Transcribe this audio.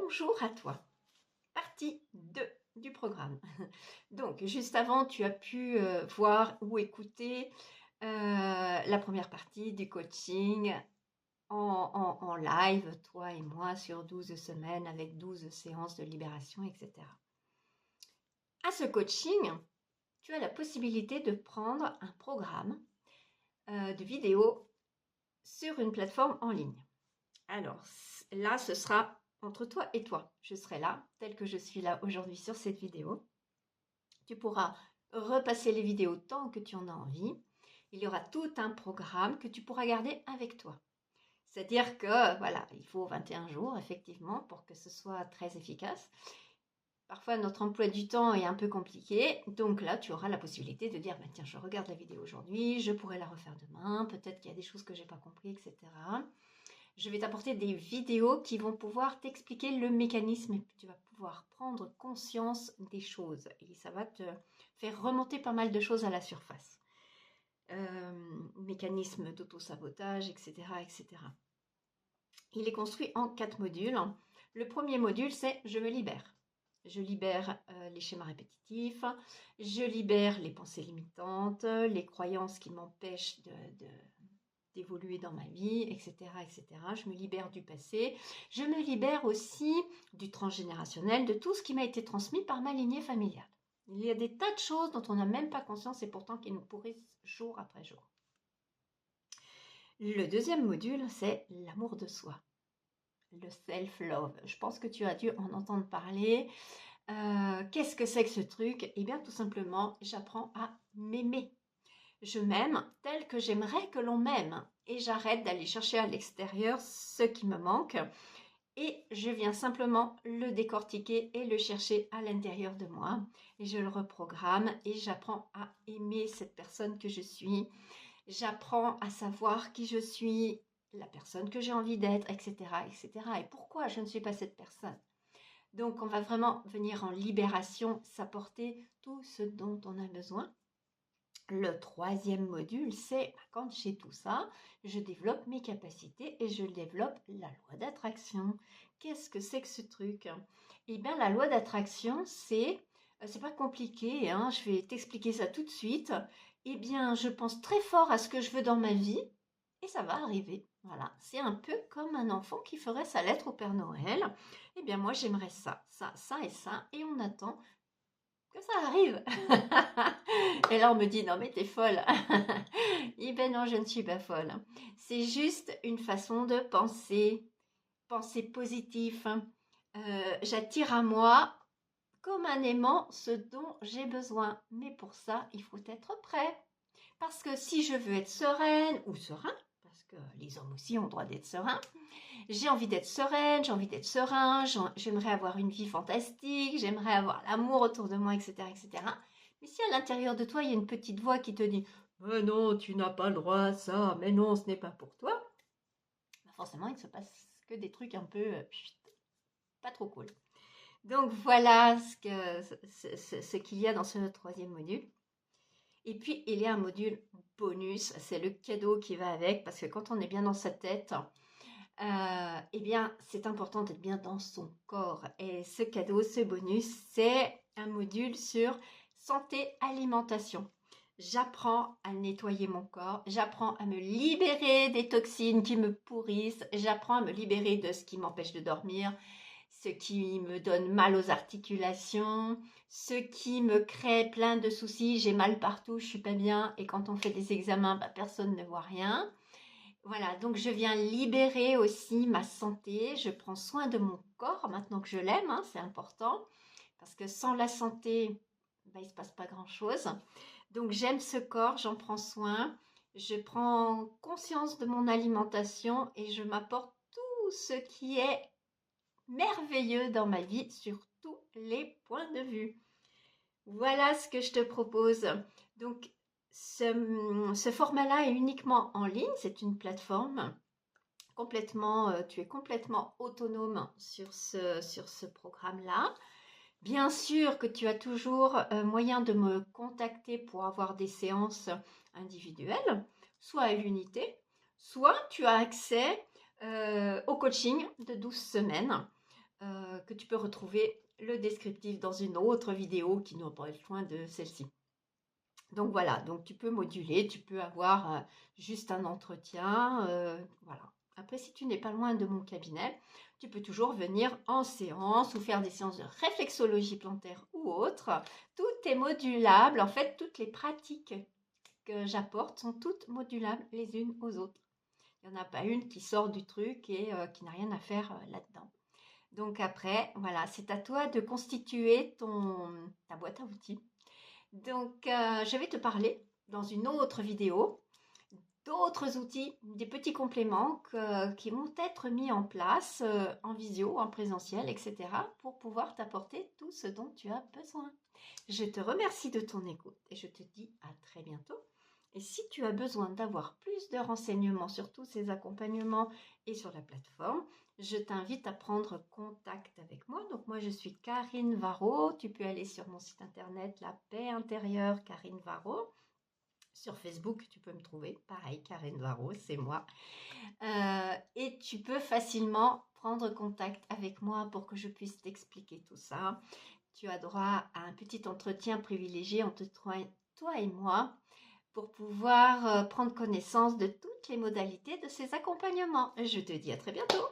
Bonjour à toi. Partie 2 du programme. Donc, juste avant, tu as pu voir ou écouter la première partie du coaching en live, toi et moi, sur 12 semaines avec 12 séances de libération, etc. À ce coaching, tu as la possibilité de prendre un programme de vidéo sur une plateforme en ligne. Alors là, ce sera entre toi et toi. Je serai là, tel que je suis là aujourd'hui sur cette vidéo. Tu pourras repasser les vidéos tant que tu en as envie. Il y aura tout un programme que tu pourras garder avec toi. C'est-à-dire que, voilà, il faut 21 jours, effectivement, pour que ce soit très efficace. Parfois, notre emploi du temps est un peu compliqué. Donc là, tu auras la possibilité de dire, bah, tiens, je regarde la vidéo aujourd'hui, je pourrais la refaire demain. Peut-être qu'il y a des choses que je n'ai pas compris, etc. Je vais t'apporter des vidéos qui vont pouvoir t'expliquer le mécanisme et tu vas pouvoir prendre conscience des choses. Et ça va te faire remonter pas mal de choses à la surface. Mécanisme d'auto-sabotage, etc., etc. Il est construit en 4 modules. Le premier module, c'est « Je me libère ». Je libère les schémas répétitifs, je libère les pensées limitantes, les croyances qui m'empêchent d'évoluer dans ma vie, etc., etc. Je me libère du passé. Je me libère aussi du transgénérationnel, de tout ce qui m'a été transmis par ma lignée familiale. Il y a des tas de choses dont on n'a même pas conscience et pourtant qui nous pourrissent jour après jour. Le deuxième module, c'est l'amour de soi, le self-love. Je pense que tu as dû en entendre parler. Qu'est-ce que c'est que ce truc? Eh bien, tout simplement, j'apprends à m'aimer. Je m'aime tel que j'aimerais que l'on m'aime et j'arrête d'aller chercher à l'extérieur ce qui me manque et je viens simplement le décortiquer et le chercher à l'intérieur de moi et je le reprogramme et j'apprends à aimer cette personne que je suis. J'apprends à savoir qui je suis, la personne que j'ai envie d'être, etc., etc. Et pourquoi je ne suis pas cette personne. Donc, on va vraiment venir en libération, s'apporter tout ce dont on a besoin. Le troisième module, c'est quand j'ai tout ça, je développe mes capacités et je développe la loi d'attraction. Qu'est-ce que c'est que ce truc? Eh bien, la loi d'attraction, c'est pas compliqué, hein, je vais t'expliquer ça tout de suite. Eh bien, je pense très fort à ce que je veux dans ma vie et ça va arriver. Voilà, c'est un peu comme un enfant qui ferait sa lettre au Père Noël. Eh bien, moi, j'aimerais ça, ça, ça et ça, et on attend que ça arrive. Et là, on me dit, non, mais t'es folle. Eh ben non, je ne suis pas folle. C'est juste une façon de penser, penser positif. J'attire à moi comme un aimant ce dont j'ai besoin. Mais pour ça, il faut être prêt. Parce que si je veux être sereine ou serein, parce que les hommes aussi ont le droit d'être sereins, j'ai envie d'être sereine, j'ai envie d'être serein, j'aimerais avoir une vie fantastique, j'aimerais avoir l'amour autour de moi, etc., etc. Mais si à l'intérieur de toi, il y a une petite voix qui te dit « Mais non, tu n'as pas le droit à ça, mais non, ce n'est pas pour toi », bah forcément, il ne se passe que des trucs un peu pas trop cool. Donc voilà ce qu'il y a dans ce troisième module. Et puis, il y a un module bonus, c'est le cadeau qui va avec, parce que quand on est bien dans sa tête, eh bien, c'est important d'être bien dans son corps. Et ce cadeau, ce bonus, c'est un module sur santé, alimentation. J'apprends à nettoyer mon corps, j'apprends à me libérer des toxines qui me pourrissent, j'apprends à me libérer de ce qui m'empêche de dormir, ce qui me donne mal aux articulations, ce qui me crée plein de soucis, j'ai mal partout, je suis pas bien, et quand on fait des examens, bah, personne ne voit rien. Voilà, donc je viens libérer aussi ma santé, je prends soin de mon corps maintenant que je l'aime, hein, c'est important, parce que sans la santé, ben, il ne se passe pas grand-chose. Donc j'aime ce corps, j'en prends soin, je prends conscience de mon alimentation et je m'apporte tout ce qui est merveilleux dans ma vie sur tous les points de vue. Voilà ce que je te propose. Donc ce format-là est uniquement en ligne, c'est une plateforme. Tu es complètement autonome sur ce programme-là. Bien sûr que tu as toujours moyen de me contacter pour avoir des séances individuelles, soit à l'unité, soit tu as accès au coaching de 12 semaines que tu peux retrouver le descriptif dans une autre vidéo qui n'a pas le soin de celle-ci. Donc voilà, donc tu peux moduler, tu peux avoir juste un entretien, voilà. Après, si tu n'es pas loin de mon cabinet, tu peux toujours venir en séance ou faire des séances de réflexologie plantaire ou autre. Tout est modulable. En fait, toutes les pratiques que j'apporte sont toutes modulables les unes aux autres. Il n'y en a pas une qui sort du truc et qui n'a rien à faire là-dedans. Donc après, voilà, c'est à toi de constituer ta boîte à outils. Donc, je vais te parler dans une autre vidéo d'autres outils, des petits compléments qui vont être mis en place en visio, en présentiel, etc. pour pouvoir t'apporter tout ce dont tu as besoin. Je te remercie de ton écoute et je te dis à très bientôt. Et si tu as besoin d'avoir plus de renseignements sur tous ces accompagnements et sur la plateforme, je t'invite à prendre contact avec moi. Donc moi, je suis Karine Varro. Tu peux aller sur mon site internet La Paix Intérieure Karine Varro. Sur Facebook, tu peux me trouver. Pareil, Karine Varro, c'est moi. Et tu peux facilement prendre contact avec moi pour que je puisse t'expliquer tout ça. Tu as droit à un petit entretien privilégié entre toi et moi pour pouvoir prendre connaissance de toutes les modalités de ces accompagnements. Je te dis à très bientôt.